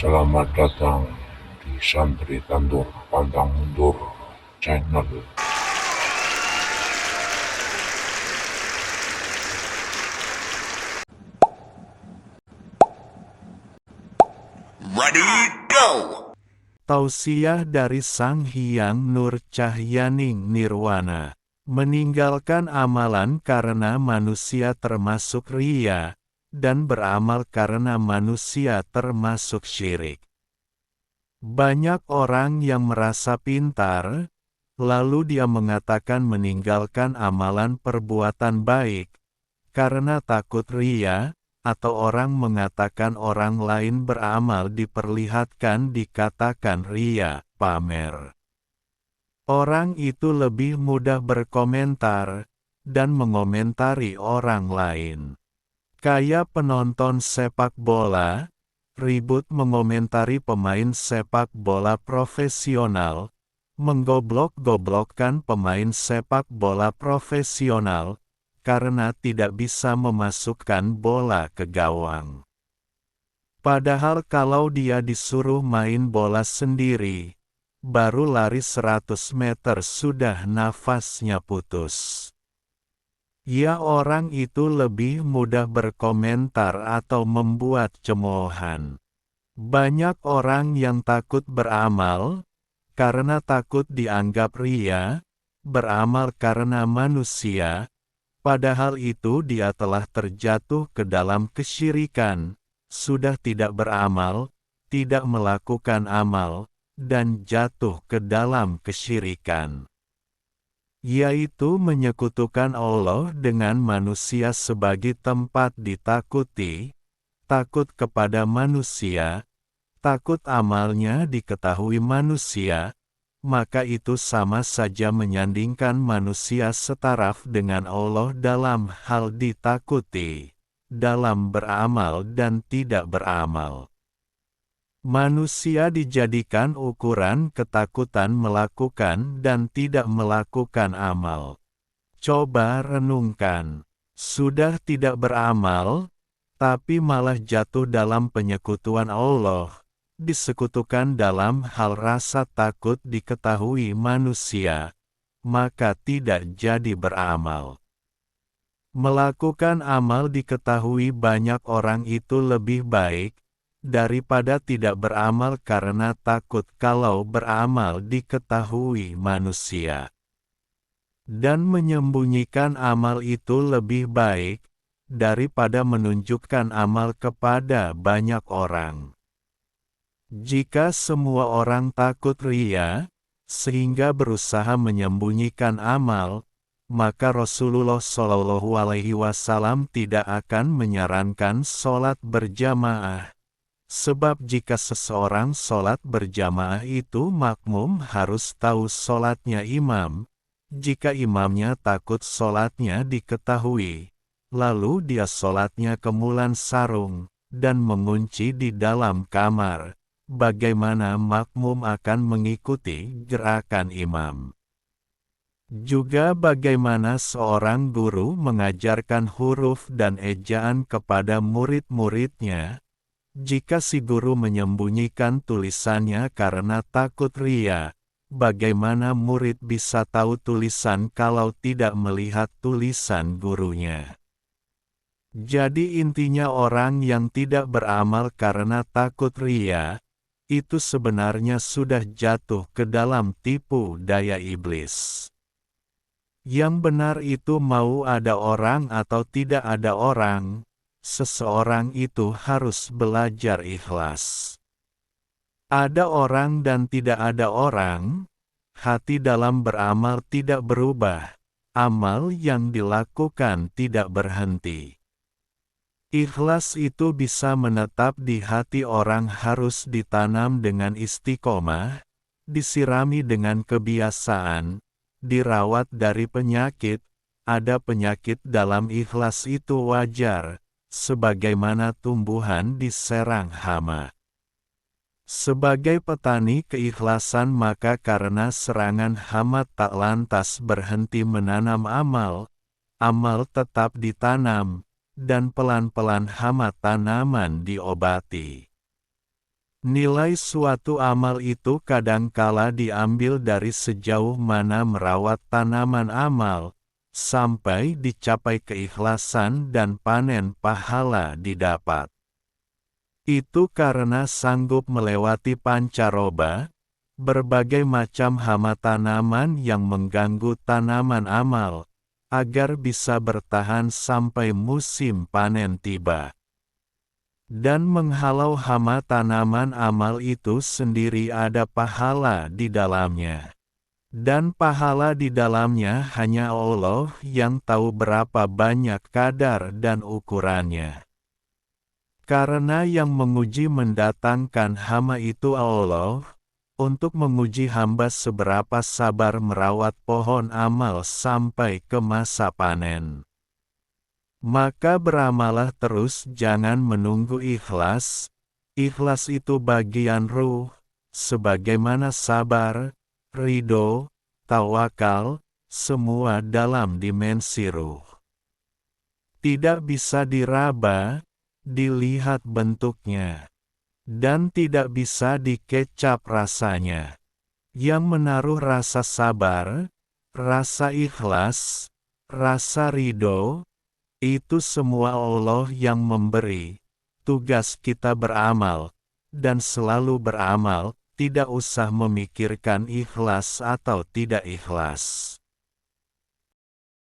Selamat datang di Santri Tandur Pantang Mundur Channel. Ready, go! Tausiah dari Sang Hyang Nur Cahyaning Nirwana. Meninggalkan amalan karena manusia termasuk riya, dan beramal karena manusia termasuk syirik. Banyak orang yang merasa pintar, lalu dia mengatakan meninggalkan amalan perbuatan baik, karena takut riya, atau orang mengatakan orang lain beramal diperlihatkan dikatakan riya, pamer. Orang itu lebih mudah berkomentar, dan mengomentari orang lain. Kayak penonton sepak bola, ribut mengomentari pemain sepak bola profesional, menggoblok-goblokkan pemain sepak bola profesional, karena tidak bisa memasukkan bola ke gawang. Padahal kalau dia disuruh main bola sendiri, baru lari 100 meter sudah nafasnya putus. Ya, orang itu lebih mudah berkomentar atau membuat cemoohan. Banyak orang yang takut beramal, karena takut dianggap riya, beramal karena manusia, padahal itu dia telah terjatuh ke dalam kesyirikan, sudah tidak beramal, tidak melakukan amal, dan jatuh ke dalam kesyirikan. Yaitu menyekutukan Allah dengan manusia sebagai tempat ditakuti, takut kepada manusia, takut amalnya diketahui manusia, maka itu sama saja menyandingkan manusia setaraf dengan Allah dalam hal ditakuti, dalam beramal dan tidak beramal. Manusia dijadikan ukuran ketakutan melakukan dan tidak melakukan amal. Coba renungkan, sudah tidak beramal, tapi malah jatuh dalam penyekutuan Allah, disekutukan dalam hal rasa takut diketahui manusia, maka tidak jadi beramal. Melakukan amal diketahui banyak orang itu lebih baik, daripada tidak beramal karena takut kalau beramal diketahui manusia. Dan menyembunyikan amal itu lebih baik, daripada menunjukkan amal kepada banyak orang. Jika semua orang takut riya, sehingga berusaha menyembunyikan amal, maka Rasulullah Shallallahu Alaihi Wasallam tidak akan menyarankan sholat berjamaah. Sebab jika seseorang sholat berjamaah itu makmum harus tahu sholatnya imam, jika imamnya takut sholatnya diketahui, lalu dia sholatnya kemulan sarung, dan mengunci di dalam kamar, bagaimana makmum akan mengikuti gerakan imam? Juga bagaimana seorang guru mengajarkan huruf dan ejaan kepada murid-muridnya, jika si guru menyembunyikan tulisannya karena takut riya, bagaimana murid bisa tahu tulisan kalau tidak melihat tulisan gurunya? Jadi intinya orang yang tidak beramal karena takut riya, itu sebenarnya sudah jatuh ke dalam tipu daya iblis. Yang benar itu mau ada orang atau tidak ada orang, seseorang itu harus belajar ikhlas. Ada orang dan tidak ada orang, hati dalam beramal tidak berubah, amal yang dilakukan tidak berhenti. Ikhlas itu bisa menetap di hati orang harus ditanam dengan istiqomah, disirami dengan kebiasaan, dirawat dari penyakit. Ada penyakit dalam ikhlas itu wajar, sebagaimana tumbuhan diserang hama. Sebagai petani keikhlasan maka karena serangan hama tak lantas berhenti menanam amal, amal tetap ditanam, dan pelan-pelan hama tanaman diobati. Nilai suatu amal itu kadangkala diambil dari sejauh mana merawat tanaman amal, sampai dicapai keikhlasan dan panen pahala didapat. Itu karena sanggup melewati pancaroba, berbagai macam hama tanaman yang mengganggu tanaman amal, agar bisa bertahan sampai musim panen tiba. Dan menghalau hama tanaman amal itu sendiri ada pahala di dalamnya. Dan pahala di dalamnya hanya Allah yang tahu berapa banyak kadar dan ukurannya. Karena yang menguji mendatangkan hama itu Allah, untuk menguji hamba seberapa sabar merawat pohon amal sampai ke masa panen. Maka beramalah terus, jangan menunggu ikhlas. Ikhlas itu bagian ruh, sebagaimana sabar, ridho, tawakal, semua dalam dimensi ruh. Tidak bisa diraba, dilihat bentuknya, dan tidak bisa dikecap rasanya. Yang menaruh rasa sabar, rasa ikhlas, rasa ridho, itu semua Allah yang memberi. Tugas kita beramal, dan selalu beramal, tidak usah memikirkan ikhlas atau tidak ikhlas.